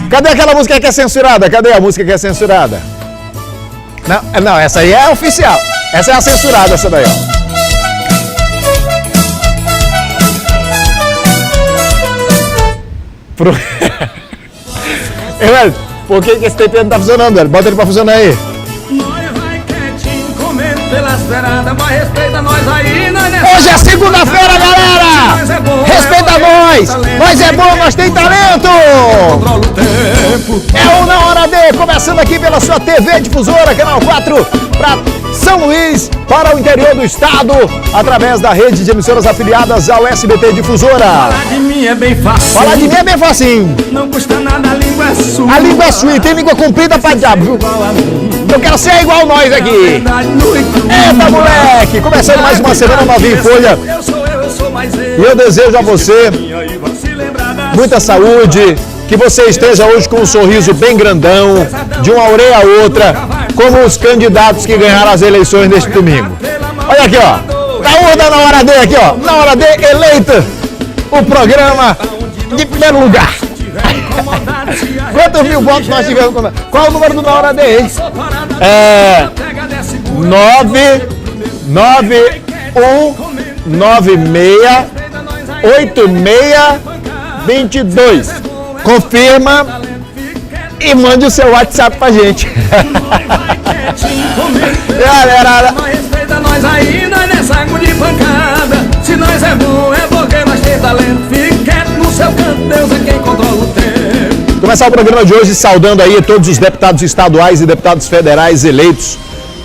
Cadê aquela música que é censurada? Cadê a música que é censurada? Não, essa aí é oficial. Essa é a censurada, essa daí, ó. Ei, velho, por que esse TP não tá funcionando, velho? Bota ele pra funcionar aí. Hoje é segunda-feira, galera! Respeita nós! Nós é bom, nós tem talento! É o Na Hora D, começando aqui pela sua TV Difusora, Canal 4, para São Luís, para o interior do estado, através da rede de emissoras afiliadas ao SBT Difusora. Falar de mim é bem fácil. Falar de mim é bem facinho. Não custa nada, a língua é sua. A língua é sua e tem língua comprida pra diabo, viu? Eu quero ser igual nós aqui. Eita, moleque! Começando mais uma semana novinha em folha. E eu desejo a você muita saúde, que você esteja hoje com um sorriso bem grandão, de uma orelha a outra, como os candidatos que ganharam as eleições neste domingo. Olha aqui, ó. Da urna Na Hora D aqui, ó. Na Hora D eleita o programa de primeiro lugar. Quantos mil votos nós tivemos? Qual é o número do Na Hora D, hein? 991968622. Confirma e mande o seu WhatsApp pra gente. Galera, respeita nós aí, nós nessa água de pancada. Se nós é bom, é porque nós tem talento. Fique quieto no seu canto, Deus é quem controla o tempo. Começar o programa de hoje saudando aí todos os deputados estaduais e deputados federais eleitos,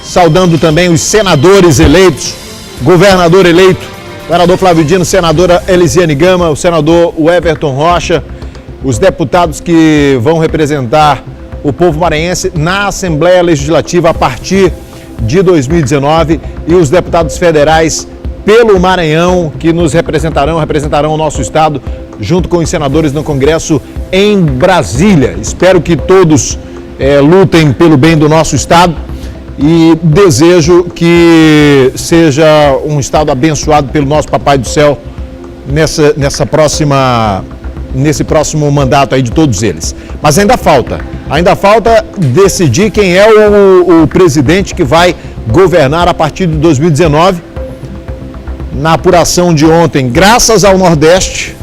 saudando também os senadores eleitos, governador eleito, governador Flávio Dino, senadora Elisiane Gama, o senador Everton Rocha, os deputados que vão representar o povo maranhense na Assembleia Legislativa a partir de 2019 e os deputados federais pelo Maranhão que nos representarão o nosso estado junto com os senadores no Congresso em Brasília. Espero que todos lutem pelo bem do nosso estado e desejo que seja um estado abençoado pelo nosso Papai do Céu nesse próximo mandato aí de todos eles. Mas ainda falta decidir quem é o presidente que vai governar a partir de 2019. Na apuração de ontem, graças ao Nordeste,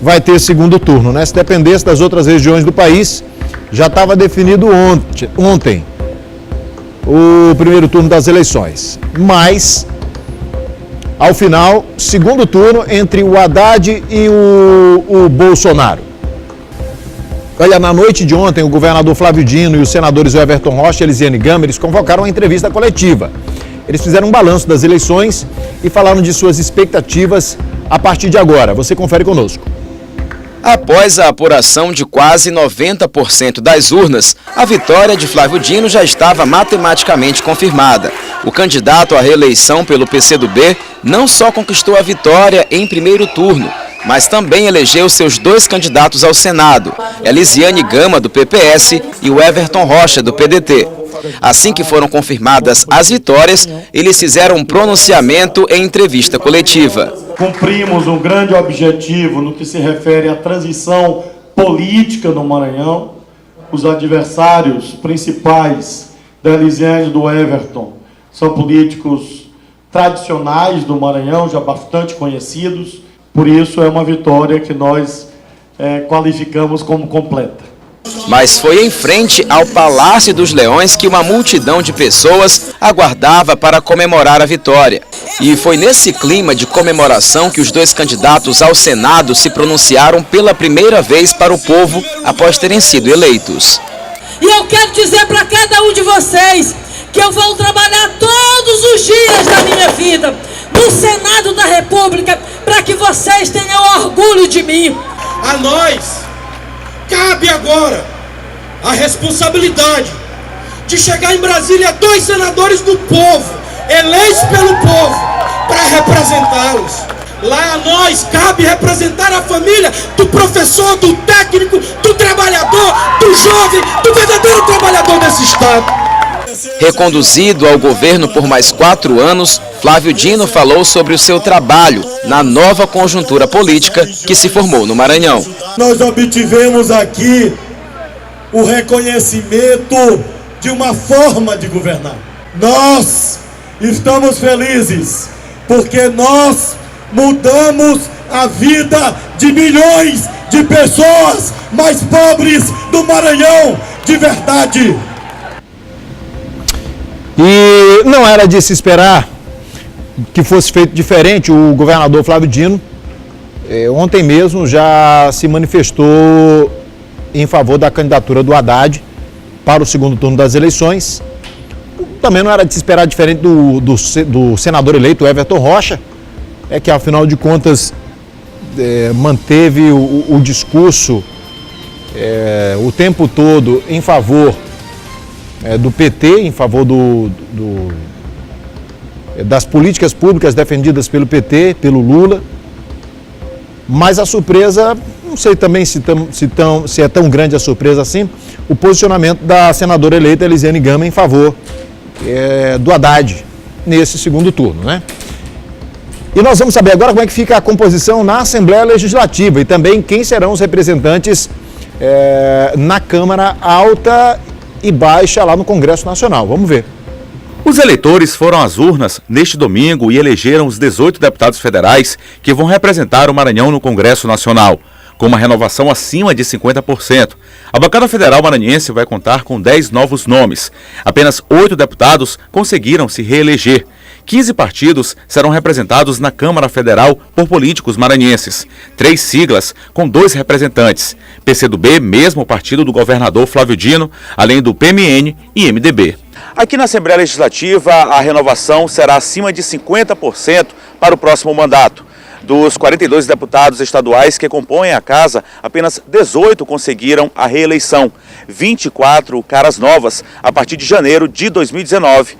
vai ter segundo turno, né? Se dependesse das outras regiões do país, já estava definido ontem o primeiro turno das eleições. Mas, ao final, segundo turno entre o Haddad e o Bolsonaro. Olha, na noite de ontem, o governador Flávio Dino e os senadores Everton Rocha e Elisiane Gama, eles convocaram uma entrevista coletiva. Eles fizeram um balanço das eleições e falaram de suas expectativas a partir de agora. Você confere conosco. Após a apuração de quase 90% das urnas, a vitória de Flávio Dino já estava matematicamente confirmada. O candidato à reeleição pelo PCdoB não só conquistou a vitória em primeiro turno, mas também elegeu seus dois candidatos ao Senado, Elisiane Gama, do PPS, e o Everton Rocha, do PDT. Assim que foram confirmadas as vitórias, eles fizeram um pronunciamento em entrevista coletiva. Cumprimos um grande objetivo no que se refere à transição política no Maranhão. Os adversários principais da Elisiane e do Everton são políticos tradicionais do Maranhão, já bastante conhecidos. Por isso é uma vitória que nós qualificamos como completa. Mas foi em frente ao Palácio dos Leões que uma multidão de pessoas aguardava para comemorar a vitória. E foi nesse clima de comemoração que os dois candidatos ao Senado se pronunciaram pela primeira vez para o povo após terem sido eleitos. E eu quero dizer para cada um de vocês que eu vou trabalhar todos os dias da minha vida no Senado da República para que vocês tenham orgulho de mim. A nós cabe agora a responsabilidade de chegar em Brasília 2 senadores do povo, eleitos pelo povo, para representá-los. Lá a nós cabe representar a família do professor, do técnico, do trabalhador, do jovem, do verdadeiro trabalhador desse estado. Reconduzido ao governo por mais 4 anos, Flávio Dino falou sobre o seu trabalho na nova conjuntura política que se formou no Maranhão. Nós obtivemos aqui o reconhecimento de uma forma de governar. Nós estamos felizes porque nós mudamos a vida de milhões de pessoas mais pobres do Maranhão, de verdade. E não era de se esperar que fosse feito diferente. O governador Flávio Dino, ontem mesmo, já se manifestou em favor da candidatura do Haddad para o segundo turno das eleições. Também não era de se esperar diferente do senador eleito Everton Rocha, que afinal de contas manteve o discurso o tempo todo em favor do PT, em favor das políticas públicas defendidas pelo PT, pelo Lula. Mas a surpresa, não sei também se é tão grande a surpresa assim, o posicionamento da senadora eleita Elisiane Gama em favor do Haddad nesse segundo turno, né? E nós vamos saber agora como é que fica a composição na Assembleia Legislativa e também quem serão os representantes na Câmara Alta e Baixa lá no Congresso Nacional. Vamos ver. Os eleitores foram às urnas neste domingo e elegeram os 18 deputados federais que vão representar o Maranhão no Congresso Nacional. Com uma renovação acima de 50%, a bancada federal maranhense vai contar com 10 novos nomes. Apenas 8 deputados conseguiram se reeleger. 15 partidos serão representados na Câmara Federal por políticos maranhenses. 3 siglas com 2 representantes. PCdoB, mesmo partido do governador Flávio Dino, além do PMN e MDB. Aqui na Assembleia Legislativa, a renovação será acima de 50% para o próximo mandato. Dos 42 deputados estaduais que compõem a casa, apenas 18 conseguiram a reeleição. 24 caras novas a partir de janeiro de 2019,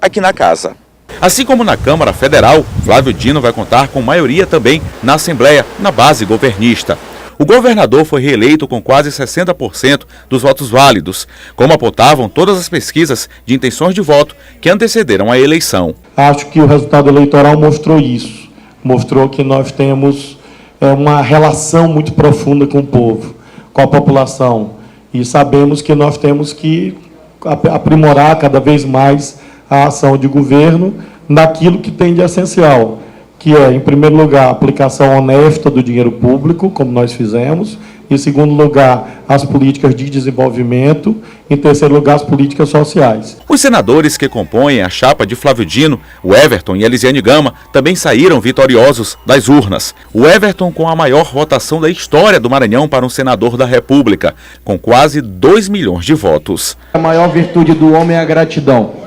aqui na casa. Assim como na Câmara Federal, Flávio Dino vai contar com maioria também na Assembleia, na base governista. O governador foi reeleito com quase 60% dos votos válidos, como apontavam todas as pesquisas de intenções de voto que antecederam a eleição. Acho que o resultado eleitoral mostrou isso. Mostrou que nós temos uma relação muito profunda com o povo, com a população. E sabemos que nós temos que aprimorar cada vez mais a ação de governo naquilo que tem de essencial, que é, em primeiro lugar, a aplicação honesta do dinheiro público, como nós fizemos, em segundo lugar, as políticas de desenvolvimento, em terceiro lugar, as políticas sociais. Os senadores que compõem a chapa de Flávio Dino, o Everton e a Elisiane Gama, também saíram vitoriosos das urnas. O Everton com a maior votação da história do Maranhão para um senador da República, com quase 2 milhões de votos. A maior virtude do homem é a gratidão.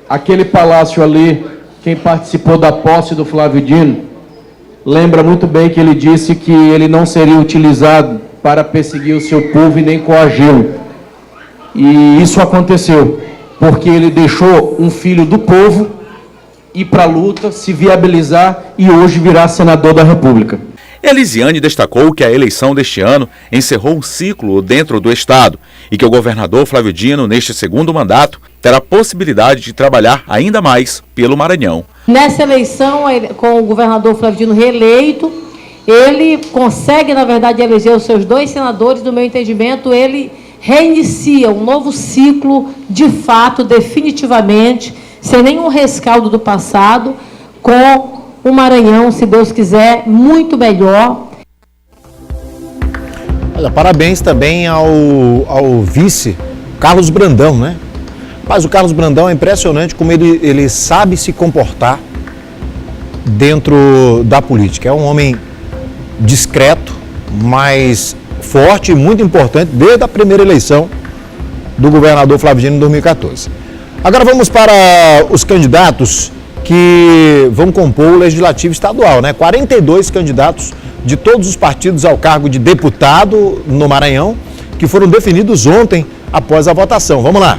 Aquele palácio ali, quem participou da posse do Flávio Dino, lembra muito bem que ele disse que ele não seria utilizado para perseguir o seu povo e nem coagi-lo. E isso aconteceu, porque ele deixou um filho do povo ir para a luta, se viabilizar e hoje virar senador da República. Elisiane destacou que a eleição deste ano encerrou um ciclo dentro do Estado e que o governador Flávio Dino, neste segundo mandato, terá possibilidade de trabalhar ainda mais pelo Maranhão. Nessa eleição, com o governador Flávio Dino reeleito, ele consegue, na verdade, eleger os seus 2 senadores. No meu entendimento, ele reinicia um novo ciclo, de fato, definitivamente, sem nenhum rescaldo do passado, com o Maranhão, se Deus quiser, muito melhor. Olha, parabéns também ao vice, Carlos Brandão, né? Mas o Carlos Brandão é impressionante como ele sabe se comportar dentro da política. É um homem discreto, mas forte e muito importante desde a primeira eleição do governador Flávio Dino em 2014. Agora vamos para os candidatos que vão compor o Legislativo Estadual, né? 42 candidatos de todos os partidos ao cargo de deputado no Maranhão, que foram definidos ontem após a votação. Vamos lá.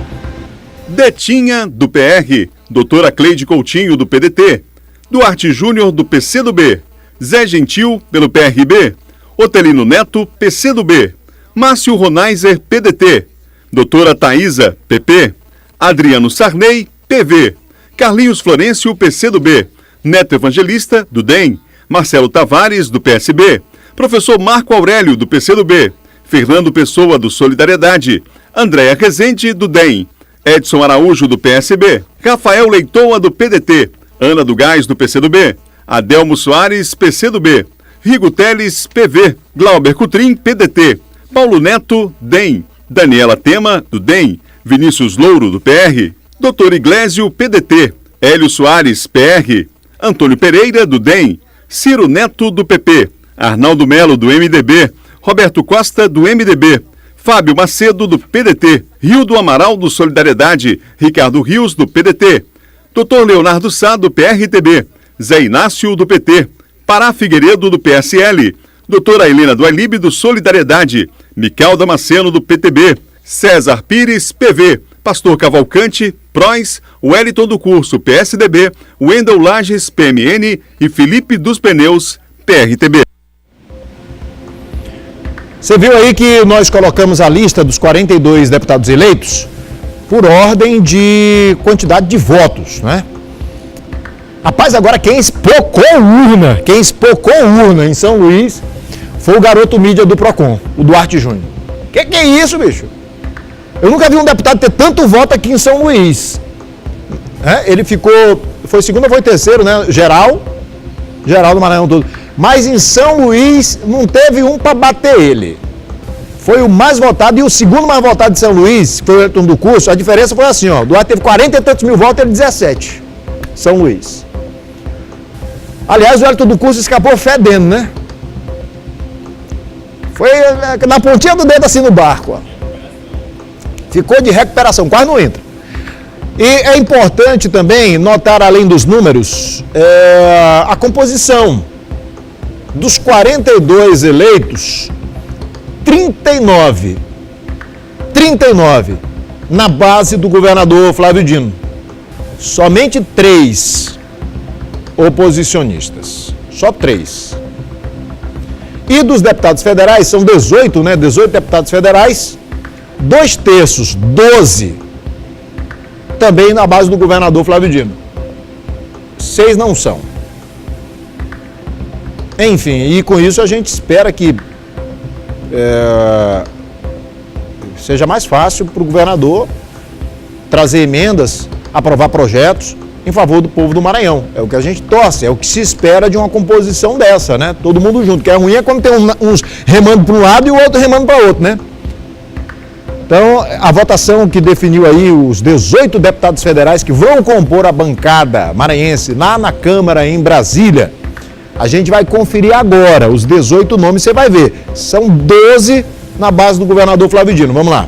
Detinha, do PR, doutora Cleide Coutinho, do PDT, Duarte Júnior, do PCdoB, Zé Gentil, pelo PRB, Otelino Neto, PCdoB, Márcio Ronaiser, PDT, doutora Thaísa, PP, Adriano Sarney, PV, Carlinhos Florencio, PCdoB, Neto Evangelista, do DEM, Marcelo Tavares, do PSB, professor Marco Aurélio, do PCdoB, Fernando Pessoa, do Solidariedade, Andréa Rezende, do DEM, Edson Araújo, do PSB, Rafael Leitoa, do PDT, Ana do Gás, do PCdoB, Adelmo Soares, PCdoB, Rigo Teles, PV, Glauber Cutrim, PDT, Paulo Neto, DEM, Daniela Tema, do DEM, Vinícius Louro, do PR, Dr. Iglesio, PDT, Hélio Soares, PR, Antônio Pereira, do DEM, Ciro Neto, do PP, Arnaldo Melo, do MDB, Roberto Costa, do MDB, Fábio Macedo, do PDT, Rildo Amaral, do Solidariedade, Ricardo Rios, do PDT, Dr. Leonardo Sá, do PRTB, Zé Inácio, do PT, Pará Figueiredo, do PSL, Doutora Helena do Alib, do Solidariedade, Mical Damasceno, do PTB, César Pires, PV, Pastor Cavalcante, PROS, Wellington do Curso, PSDB, Wendel Lages, PMN e Felipe dos Pneus, PRTB. Você viu aí que nós colocamos a lista dos 42 deputados eleitos por ordem de quantidade de votos, né? Rapaz, agora quem espocou urna em São Luís foi o garoto mídia do Procon, o Duarte Júnior. Que é isso, bicho? Eu nunca vi um deputado ter tanto voto aqui em São Luís. Ele foi segundo ou foi terceiro, né? Geral do Maranhão todo. Mas em São Luís não teve um para bater ele. Foi o mais votado e o segundo mais votado de São Luís, foi o Elton do Curso. A diferença foi assim, ó. O Duarte teve 40 e tantos mil votos, ele 17. São Luís. Aliás, o Elton do Curso escapou fedendo, né? Foi na pontinha do dedo assim no barco, ó. Ficou de recuperação, quase não entra. E é importante também notar, além dos números, a composição. Dos 42 eleitos, 39 na base do governador Flávio Dino. Somente 3 oposicionistas. Só 3. E dos deputados federais, são 18, né? 18 deputados federais, 2/3, 12, também na base do governador Flávio Dino. 6 não são. Enfim, e com isso a gente espera que seja mais fácil para o governador trazer emendas, aprovar projetos em favor do povo do Maranhão. É o que a gente torce, é o que se espera de uma composição dessa, né? Todo mundo junto, que é ruim é quando tem uns remando para um lado e o outro remando para o outro, né? Então, a votação que definiu aí os 18 deputados federais que vão compor a bancada maranhense lá na Câmara em Brasília, a gente vai conferir agora, os 18 nomes você vai ver. São 12 na base do governador Flávio Dino. Vamos lá.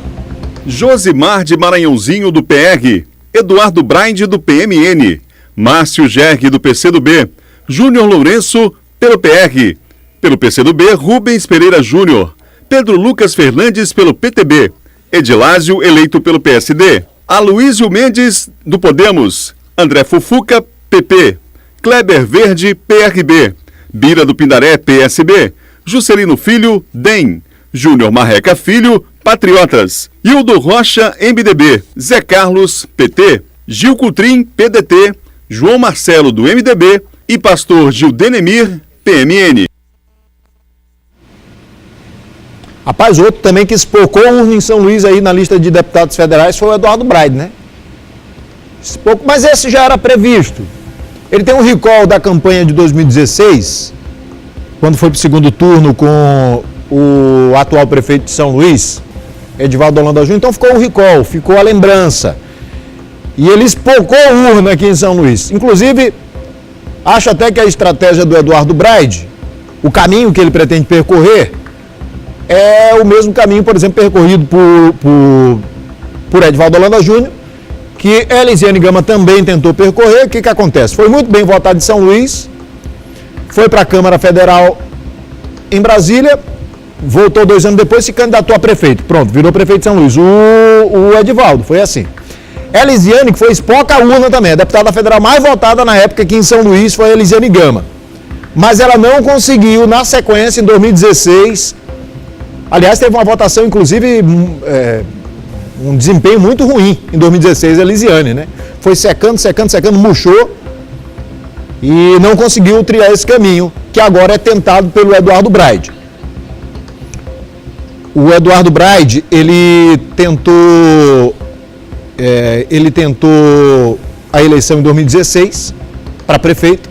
Josimar de Maranhãozinho, do PR. Eduardo Brainde, do PMN. Márcio Gerg, do PCdoB. Júnior Lourenço, pelo PR. Pelo PCdoB, Rubens Pereira Júnior. Pedro Lucas Fernandes, pelo PTB. Edilásio, eleito pelo PSD. Aloísio Mendes, do Podemos. André Fufuca, PP. Kleber Verde, PRB. Bira do Pindaré, PSB. Juscelino Filho, DEM. Júnior Marreca Filho, Patriotas. Hildo Rocha, MDB. Zé Carlos, PT. Gil Cutrim, PDT. João Marcelo, do MDB. E pastor Gildenemir, PMN. Rapaz, outro também que espocou urna em São Luís aí na lista de deputados federais foi o Eduardo Braide, né? Mas esse já era previsto. Ele tem um recall da campanha de 2016, quando foi para o segundo turno com o atual prefeito de São Luís, Edivaldo Holanda Júnior, então ficou o recall, ficou a lembrança. E ele espocou a urna aqui em São Luís. Inclusive, acho até que a estratégia do Eduardo Braide, o caminho que ele pretende percorrer, é o mesmo caminho, por exemplo, percorrido por Edivaldo Holanda Júnior, que Elisiane Gama também tentou percorrer. O que acontece? Foi muito bem votado em São Luís, foi para a Câmara Federal em Brasília, voltou 2 anos depois, se candidatou a prefeito. Pronto, virou prefeito de São Luís. O Edivaldo, foi assim. Elisiane, que foi espoca a urna também, a deputada federal mais votada na época aqui em São Luís foi a Elisiane Gama. Mas ela não conseguiu, na sequência, em 2016, aliás, teve uma votação, inclusive, um desempenho muito ruim em 2016, a Elisiane, né? Foi secando, murchou e não conseguiu trilhar esse caminho, que agora é tentado pelo Eduardo Braide. O Eduardo Braide, ele tentou a eleição em 2016 para prefeito,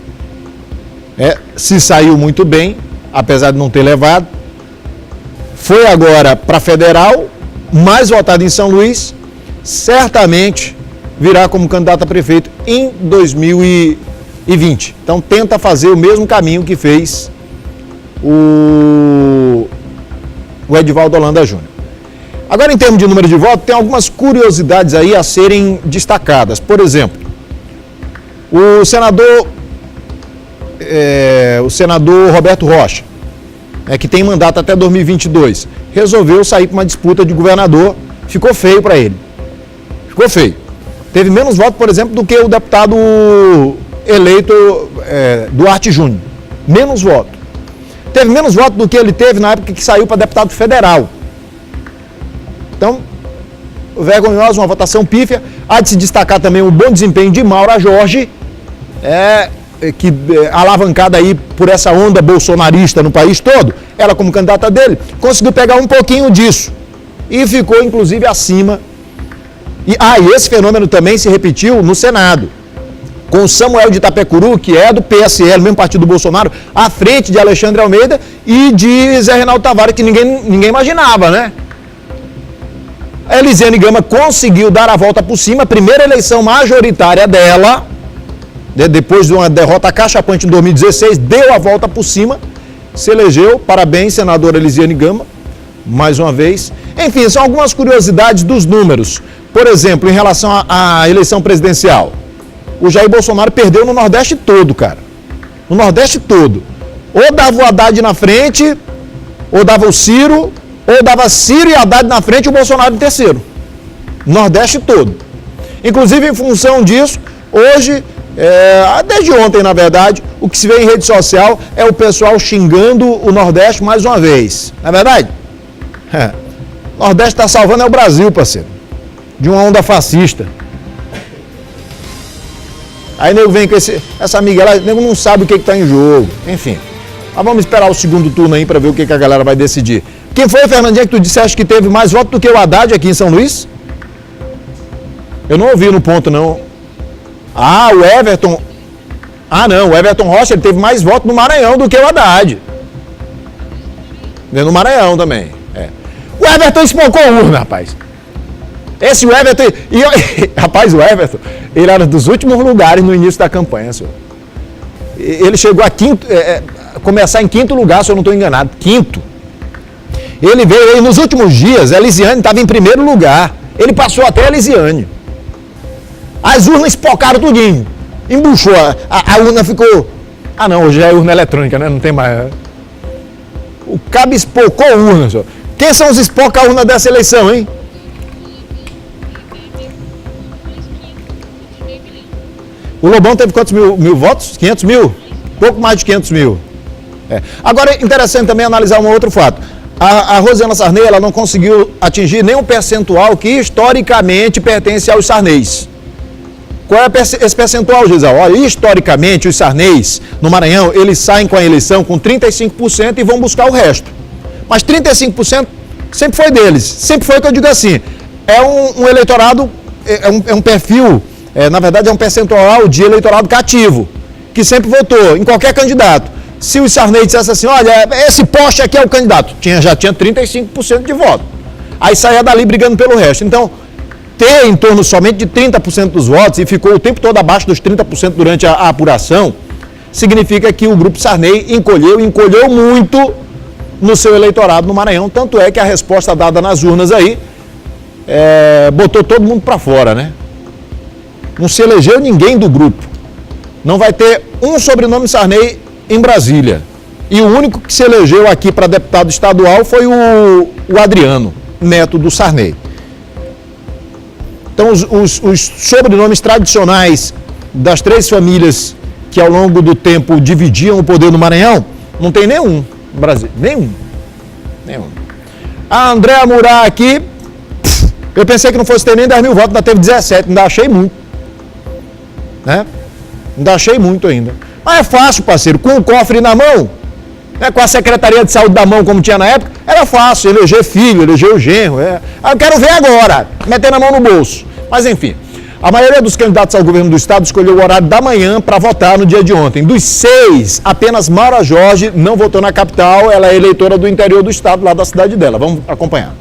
se saiu muito bem, apesar de não ter levado. Foi agora para federal, mais votado em São Luís, certamente virá como candidato a prefeito em 2020. Então tenta fazer o mesmo caminho que fez o Edivaldo Holanda Júnior. Agora, em termos de número de votos, tem algumas curiosidades aí a serem destacadas. Por exemplo, o senador Roberto Rocha, que tem mandato até 2022, resolveu sair para uma disputa de governador. Ficou feio para ele. Ficou feio. Teve menos votos, por exemplo, do que o deputado eleito Duarte Júnior. Menos votos. Teve menos votos do que ele teve na época que saiu para deputado federal. Então, vergonhosa, uma votação pífia. Há de se destacar também o bom desempenho de Maura Jorge, alavancada aí por essa onda bolsonarista no país todo. Ela, como candidata dele, conseguiu pegar um pouquinho disso e ficou, inclusive, acima. E esse fenômeno também se repetiu no Senado, com o Samuel de Itapecuru, que é do PSL, mesmo partido do Bolsonaro, à frente de Alexandre Almeida e de Zé Reinaldo Tavares, que ninguém imaginava, né? A Elisiane Gama conseguiu dar a volta por cima, a primeira eleição majoritária dela, depois de uma derrota cachapante em 2016, deu a volta por cima, se elegeu. Parabéns, senadora Elisiane Gama, mais uma vez. Enfim, são algumas curiosidades dos números. Por exemplo, em relação à eleição presidencial, o Jair Bolsonaro perdeu no Nordeste todo, cara. No Nordeste todo. Ou dava o Haddad na frente, ou dava o Ciro, ou dava Ciro e Haddad na frente e o Bolsonaro em terceiro. Nordeste todo. Inclusive, em função disso, hoje, desde ontem, na verdade, o que se vê em rede social é o pessoal xingando o Nordeste mais uma vez. Não é verdade? O Nordeste está salvando o Brasil, parceiro, de uma onda fascista. Aí nego vem com essa amiga lá, nego não sabe o que está em jogo. Enfim, mas vamos esperar o segundo turno aí para ver o que a galera vai decidir. Quem foi, Fernandinha, que tu disseste que teve mais votos do que o Haddad aqui em São Luís? Eu não ouvi no ponto, não. O Everton. Não, o Everton Rocha, ele teve mais votos no Maranhão do que o Haddad. No Maranhão também. O Everton espocou urna, rapaz. Esse Everton... rapaz, o Everton, ele era dos últimos lugares no início da campanha, senhor. Ele chegou a começar em quinto lugar, se eu não estou enganado. Quinto. Ele veio aí nos últimos dias, a Elisiane estava em primeiro lugar. Ele passou até a Elisiane. As urnas espocaram tudinho. Embuchou. A urna ficou... não, hoje é urna eletrônica, né? Não tem mais... O cabo espocou a urna, senhor. Quem são os espoca-urna dessa eleição, hein? O Lobão teve quantos mil votos? 500 mil? Pouco mais de 500 mil. Agora, é interessante também analisar um outro fato. A Rosiana Sarney, ela não conseguiu atingir nenhum percentual que historicamente pertence aos Sarneys. Qual é esse percentual, Gisele? Olha, historicamente, os Sarneys, no Maranhão, eles saem com a eleição com 35% e vão buscar o resto. Mas 35% sempre foi deles. Sempre foi o que eu digo assim. É um eleitorado, é um perfil, na verdade é um percentual de eleitorado cativo, que sempre votou em qualquer candidato. Se o Sarney dissesse assim, olha, esse poste aqui é o candidato, já tinha 35% de voto. Aí saía dali brigando pelo resto. Então, ter em torno somente de 30% dos votos e ficou o tempo todo abaixo dos 30% durante a apuração, significa que o grupo Sarney encolheu muito no seu eleitorado no Maranhão. Tanto é que a resposta dada nas urnas aí botou todo mundo para fora, né? Não se elegeu ninguém do grupo. Não vai ter um sobrenome Sarney em Brasília. E o único que se elegeu aqui para deputado estadual foi o Adriano, neto do Sarney. Então, os sobrenomes tradicionais das três famílias que ao longo do tempo dividiam o poder no Maranhão, não tem nenhum no Brasil. Nenhum. A Andréa Murá aqui, eu pensei que não fosse ter nem 10 mil votos, ainda teve 17, ainda achei muito. Né? Ainda achei muito ainda. Mas é fácil, parceiro, com o cofre na mão, né, com a Secretaria de Saúde da mão, como tinha na época, era fácil eleger filho, eleger o genro. Eu quero ver agora, metendo a mão no bolso. Mas enfim, a maioria dos candidatos ao governo do estado escolheu o horário da manhã para votar no dia de ontem. Dos 6, apenas Maura Jorge não votou na capital, ela é eleitora do interior do estado, lá da cidade dela. Vamos acompanhar.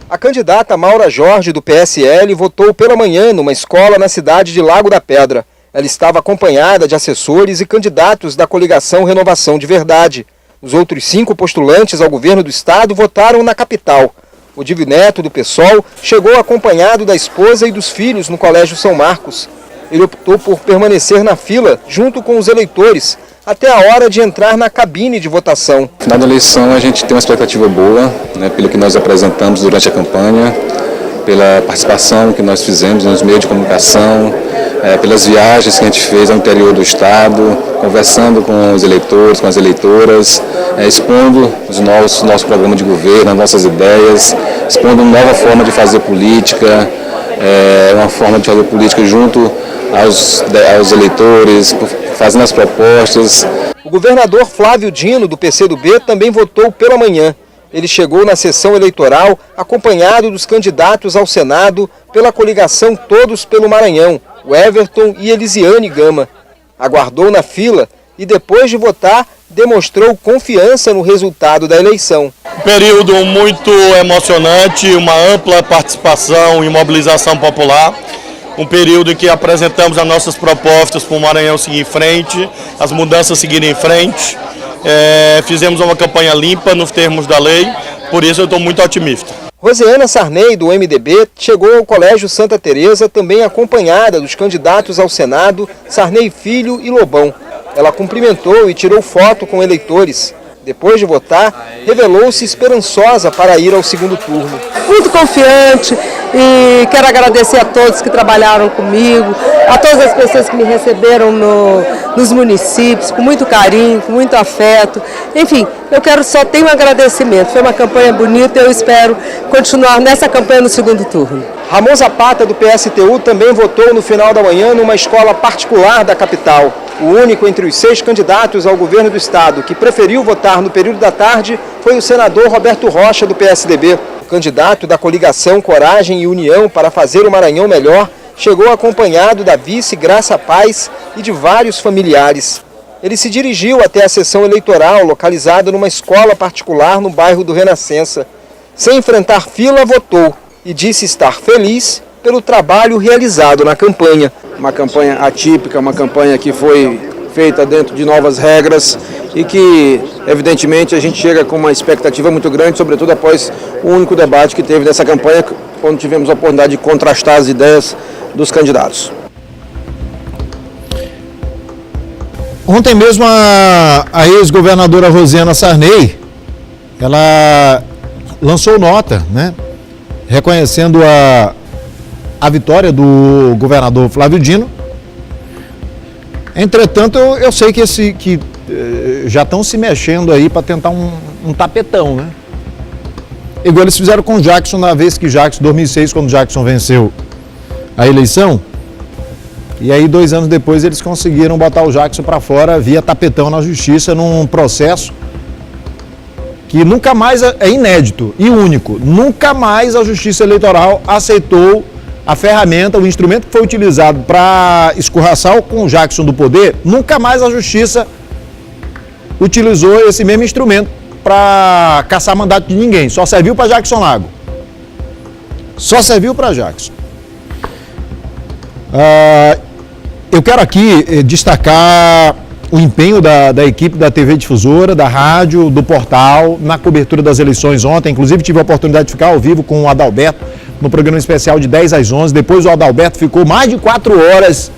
A candidata Maura Jorge, do PSL, votou pela manhã numa escola na cidade de Lago da Pedra. Ela estava acompanhada de assessores e candidatos da coligação Renovação de Verdade. Os outros 5 postulantes ao governo do estado votaram na capital. O Divo Neto, do PSOL, chegou acompanhado da esposa e dos filhos no Colégio São Marcos. Ele optou por permanecer na fila, junto com os eleitores, até a hora de entrar na cabine de votação. No final da eleição a gente tem uma expectativa boa, né, pelo que nós apresentamos durante a campanha, pela participação que nós fizemos nos meios de comunicação, pelas viagens que a gente fez ao interior do estado, conversando com os eleitores, com as eleitoras, expondo o nosso programa de governo, as nossas ideias, expondo uma nova forma de fazer política, uma forma de fazer política junto aos eleitores, fazendo as propostas. O governador Flávio Dino, do PCdoB, também votou pela manhã. Ele chegou na sessão eleitoral acompanhado dos candidatos ao Senado pela coligação Todos pelo Maranhão, o Everton e Elisiane Gama. Aguardou na fila e, depois de votar, demonstrou confiança no resultado da eleição. Um período muito emocionante, uma ampla participação e mobilização popular. Um período em que apresentamos as nossas propostas para o Maranhão seguir em frente, as mudanças seguirem em frente. Fizemos uma campanha limpa nos termos da lei, por isso eu estou muito otimista. Rosiana Sarney, do MDB, chegou ao Colégio Santa Teresa também acompanhada dos candidatos ao Senado, Sarney Filho e Lobão. Ela cumprimentou e tirou foto com eleitores. Depois de votar, revelou-se esperançosa para ir ao segundo turno. Muito confiante e quero agradecer a todos que trabalharam comigo, a todas as pessoas que me receberam nos municípios, com muito carinho, com muito afeto. Enfim, só tenho um agradecimento. Foi uma campanha bonita e eu espero continuar nessa campanha no segundo turno. Ramon Zapata, do PSTU, também votou no final da manhã numa escola particular da capital. O único entre os 6 candidatos ao governo do estado que preferiu votar no período da tarde foi o senador Roberto Rocha, do PSDB. O candidato da coligação Coragem e União para fazer o Maranhão melhor chegou acompanhado da vice Graça Paz e de vários familiares. Ele se dirigiu até a sessão eleitoral localizada numa escola particular no bairro do Renascença. Sem enfrentar fila, votou e disse estar feliz pelo trabalho realizado na campanha. Uma campanha atípica, uma campanha que foi feita dentro de novas regras e que, evidentemente, a gente chega com uma expectativa muito grande, sobretudo após o único debate que teve dessa campanha, quando tivemos a oportunidade de contrastar as ideias dos candidatos. Ontem mesmo a ex-governadora Rosiana Sarney, ela lançou nota, né, reconhecendo a vitória do governador Flávio Dino. Entretanto, eu sei que já estão se mexendo aí para tentar um tapetão, né? Igual eles fizeram com o Jackson na vez que Jackson, 2006, quando Jackson venceu a eleição. E aí, 2 anos depois, eles conseguiram botar o Jackson para fora via tapetão na justiça, num processo que nunca mais, é inédito e único, nunca mais a Justiça Eleitoral aceitou a ferramenta, o instrumento que foi utilizado para escorraçar o Jackson do poder, nunca mais a Justiça utilizou esse mesmo instrumento para caçar mandato de ninguém. Só serviu para Jackson Lago. Só serviu para Jackson. Eu quero aqui destacar o empenho da equipe da TV Difusora, da rádio, do portal, na cobertura das eleições ontem. Inclusive, tive a oportunidade de ficar ao vivo com o Adalberto no programa especial de 10 às 11. Depois, o Adalberto ficou mais de 4 horas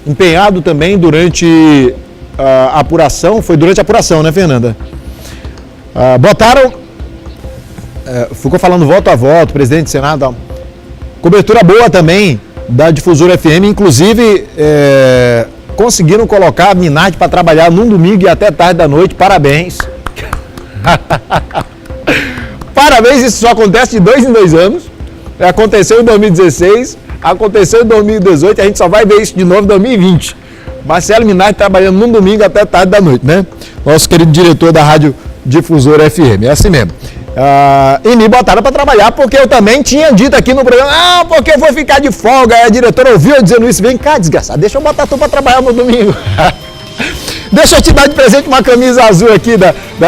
empenhado também durante a apuração. Foi durante a apuração, né, Fernanda? Ficou falando voto a voto, presidente do Senado. Cobertura boa também da Difusora FM, inclusive conseguiram colocar a Minardi para trabalhar num domingo e até tarde da noite. Parabéns. Parabéns, isso só acontece de 2 em 2 anos. Aconteceu em 2016, aconteceu em 2018, a gente só vai ver isso de novo em 2020. Marcelo Minardi trabalhando no domingo até tarde da noite, né? Nosso querido diretor da Rádio Difusora FM, é assim mesmo. E me botaram para trabalhar porque eu também tinha dito aqui no programa, porque eu vou ficar de folga. Aí a diretora ouviu eu dizendo isso, vem cá, desgraçado, deixa eu botar tu para trabalhar no domingo. Deixa eu te dar de presente uma camisa azul aqui,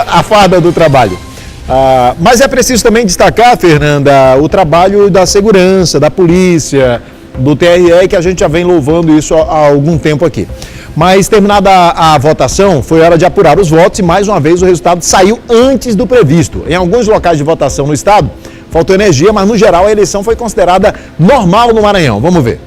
a farda do trabalho. Mas é preciso também destacar, Fernanda, o trabalho da segurança, da polícia, do TRE, que a gente já vem louvando isso há algum tempo aqui. Mas terminada a votação, foi hora de apurar os votos e mais uma vez o resultado saiu antes do previsto. Em alguns locais de votação no estado, faltou energia, mas no geral a eleição foi considerada normal no Maranhão. Vamos ver.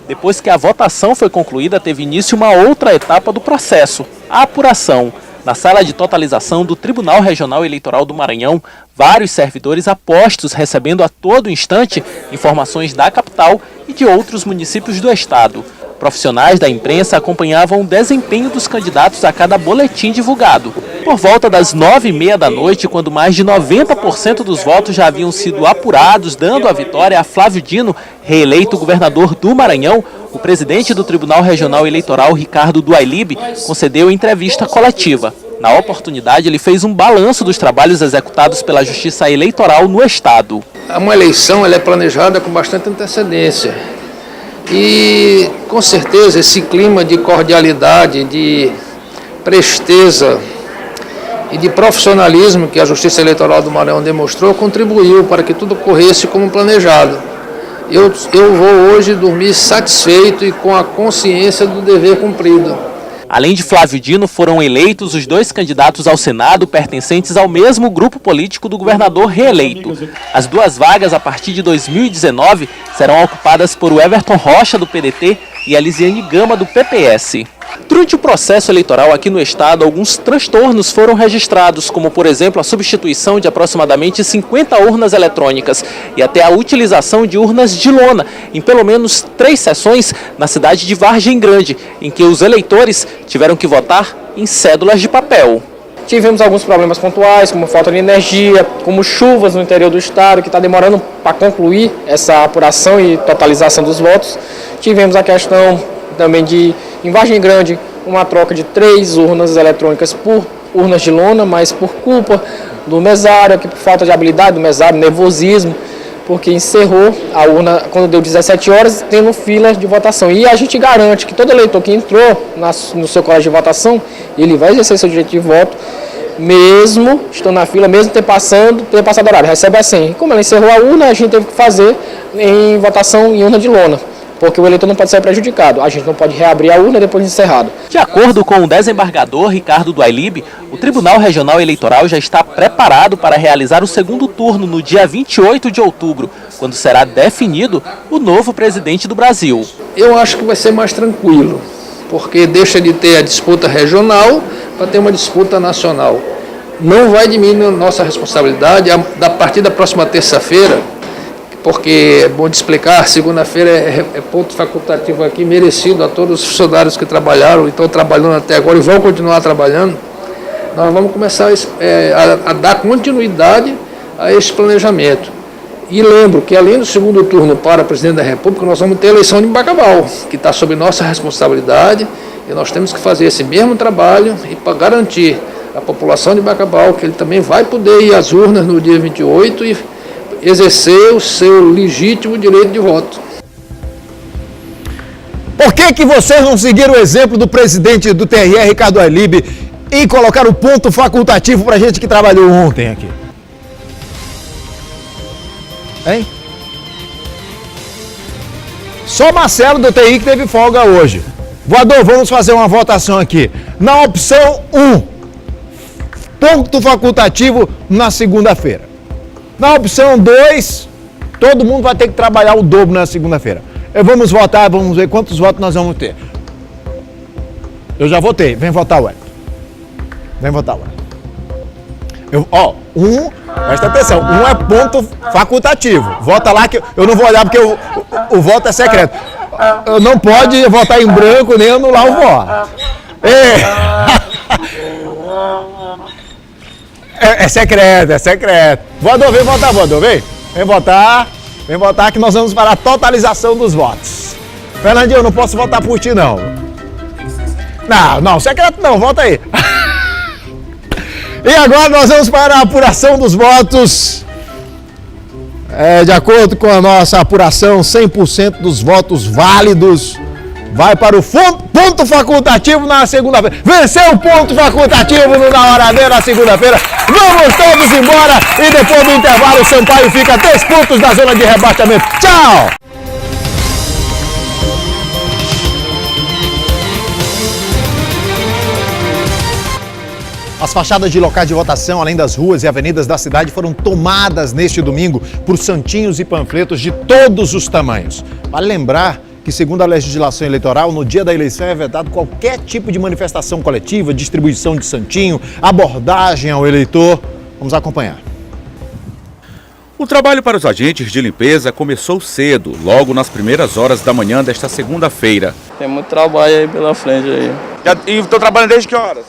Depois que a votação foi concluída, teve início uma outra etapa do processo, a apuração. Na sala de totalização do Tribunal Regional Eleitoral do Maranhão, vários servidores apostos recebendo a todo instante informações da capital e de outros municípios do estado. Profissionais da imprensa acompanhavam o desempenho dos candidatos a cada boletim divulgado. Por volta das 9h30 da noite, quando mais de 90% dos votos já haviam sido apurados, dando a vitória a Flávio Dino, reeleito governador do Maranhão, o presidente do Tribunal Regional Eleitoral, Ricardo Duailib, concedeu entrevista coletiva. Na oportunidade, ele fez um balanço dos trabalhos executados pela Justiça Eleitoral no estado. Uma eleição ela é planejada com bastante antecedência. E, com certeza, esse clima de cordialidade, de presteza e de profissionalismo que a Justiça Eleitoral do Maranhão demonstrou contribuiu para que tudo corresse como planejado. Eu vou hoje dormir satisfeito e com a consciência do dever cumprido. Além de Flávio Dino, foram eleitos os 2 candidatos ao Senado pertencentes ao mesmo grupo político do governador reeleito. As 2 vagas, a partir de 2019, serão ocupadas por Everton Rocha, do PDT, e Elisiane Gama, do PPS. Durante o processo eleitoral aqui no estado, alguns transtornos foram registrados, como, por exemplo, a substituição de aproximadamente 50 urnas eletrônicas e até a utilização de urnas de lona em pelo menos 3 sessões na cidade de Vargem Grande, em que os eleitores tiveram que votar em cédulas de papel. Tivemos alguns problemas pontuais, como falta de energia, como chuvas no interior do estado, que está demorando para concluir essa apuração e totalização dos votos. Tivemos a questão também de, em Vargem Grande, uma troca de 3 urnas eletrônicas por urnas de lona, mas por culpa do mesário, que por falta de habilidade do mesário, nervosismo, porque encerrou a urna quando deu 17 horas, tendo fila de votação. E a gente garante que todo eleitor que entrou no seu colégio de votação, ele vai exercer seu direito de voto, mesmo estando na fila, mesmo ter passado horário, recebe a senha. Como ela encerrou a urna, a gente teve que fazer em votação em urna de lona, porque o eleitor não pode ser prejudicado. A gente não pode reabrir a urna depois de encerrado. De acordo com o desembargador Ricardo Duailib, o Tribunal Regional Eleitoral já está preparado para realizar o segundo turno no dia 28 de outubro, quando será definido o novo presidente do Brasil. Eu acho que vai ser mais tranquilo, porque deixa de ter a disputa regional para ter uma disputa nacional. Não vai diminuir nossa responsabilidade a partir da próxima terça-feira, porque é bom de explicar, segunda-feira é ponto facultativo aqui, merecido a todos os funcionários que trabalharam e estão trabalhando até agora e vão continuar trabalhando. Nós vamos começar a dar continuidade a esse planejamento. E lembro que, além do segundo turno para presidente da República, nós vamos ter a eleição de Bacabal, que está sob nossa responsabilidade, e nós temos que fazer esse mesmo trabalho e para garantir à população de Bacabal que ele também vai poder ir às urnas no dia 28 e exercer o seu legítimo direito de voto. Por que vocês não seguiram o exemplo do presidente do TRE, Ricardo Duailib, e colocaram o ponto facultativo para a gente que trabalhou ontem aqui? Hein? Só Marcelo do TI que teve folga hoje. Voador, vamos fazer uma votação aqui. Na opção 1, ponto facultativo na segunda-feira. Na opção 2, todo mundo vai ter que trabalhar o dobro na segunda-feira. Vamos votar, vamos ver quantos votos nós vamos ter. Eu já votei, vem votar, ué. Vem votar, ué. Presta atenção, 1 é ponto facultativo. Vota lá que eu não vou olhar porque o voto é secreto. Não pode votar em branco nem anular o voto. É secreto, é secreto. Voador, vem votar, voador, vem. Vem votar que nós vamos para a totalização dos votos. Fernandinho, eu não posso votar por ti, não. Não, secreto não, volta aí. E agora nós vamos para a apuração dos votos. De acordo com a nossa apuração, 100% dos votos válidos vai para o ponto facultativo na segunda-feira. Venceu o ponto facultativo na hora D na segunda-feira. Vamos todos embora e depois do intervalo o Sampaio fica a 3 pontos da zona de rebaixamento. Tchau! As fachadas de locais de votação, além das ruas e avenidas da cidade, foram tomadas neste domingo por santinhos e panfletos de todos os tamanhos. Vale lembrar que, segundo a legislação eleitoral, no dia da eleição é vedado qualquer tipo de manifestação coletiva, distribuição de santinho, abordagem ao eleitor. Vamos acompanhar. O trabalho para os agentes de limpeza começou cedo, logo nas primeiras horas da manhã desta segunda-feira. Tem muito trabalho aí pela frente aí. E estou trabalhando desde que horas?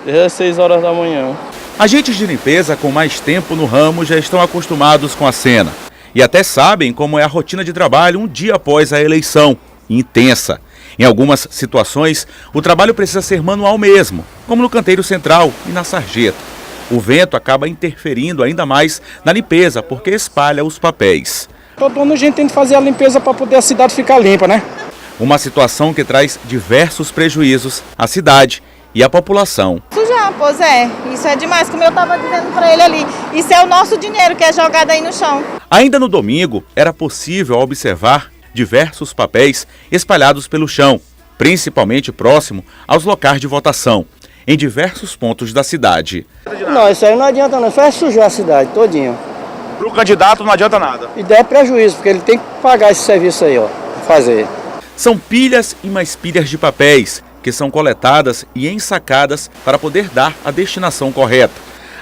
Desde as 6 horas da manhã. Agentes de limpeza com mais tempo no ramo já estão acostumados com a cena e até sabem como é a rotina de trabalho um dia após a eleição, intensa. Em algumas situações, o trabalho precisa ser manual mesmo, como no canteiro central e na sarjeta. O vento acaba interferindo ainda mais na limpeza, porque espalha os papéis. Todo ano a gente tem que fazer a limpeza para poder a cidade ficar limpa, né? Uma situação que traz diversos prejuízos à cidade e à população. Pois é, isso é demais, como eu estava dizendo para ele ali. Isso é o nosso dinheiro que é jogado aí no chão. Ainda no domingo, era possível observar diversos papéis espalhados pelo chão, principalmente próximo aos locais de votação, em diversos pontos da cidade. Não, isso aí não adianta não, faz sujar a cidade todinha. Para o candidato não adianta nada. E der prejuízo, porque ele tem que pagar esse serviço aí, ó, fazer. São pilhas e mais pilhas de papéis, que são coletadas e ensacadas para poder dar a destinação correta.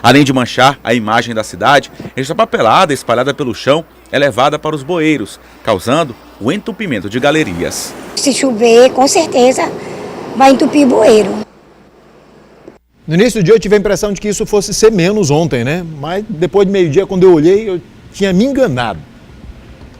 Além de manchar a imagem da cidade, esta papelada espalhada pelo chão é levada para os bueiros, causando o entupimento de galerias. Se chover, com certeza vai entupir bueiro. No início do dia eu tive a impressão de que isso fosse ser menos ontem, né? Mas depois de meio-dia, quando eu olhei, eu tinha me enganado.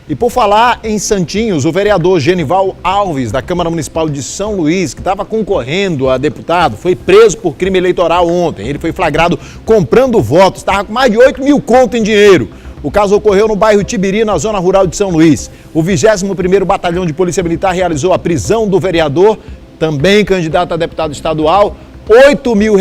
E por falar em santinhos, o vereador Genival Alves, da Câmara Municipal de São Luís, que estava concorrendo a deputado, foi preso por crime eleitoral ontem. Ele foi flagrado comprando votos, estava com mais de 8 mil conto em dinheiro. O caso ocorreu no bairro Tibiri, na zona rural de São Luís. O 21º Batalhão de Polícia Militar realizou a prisão do vereador, também candidato a deputado estadual, R$8 mil,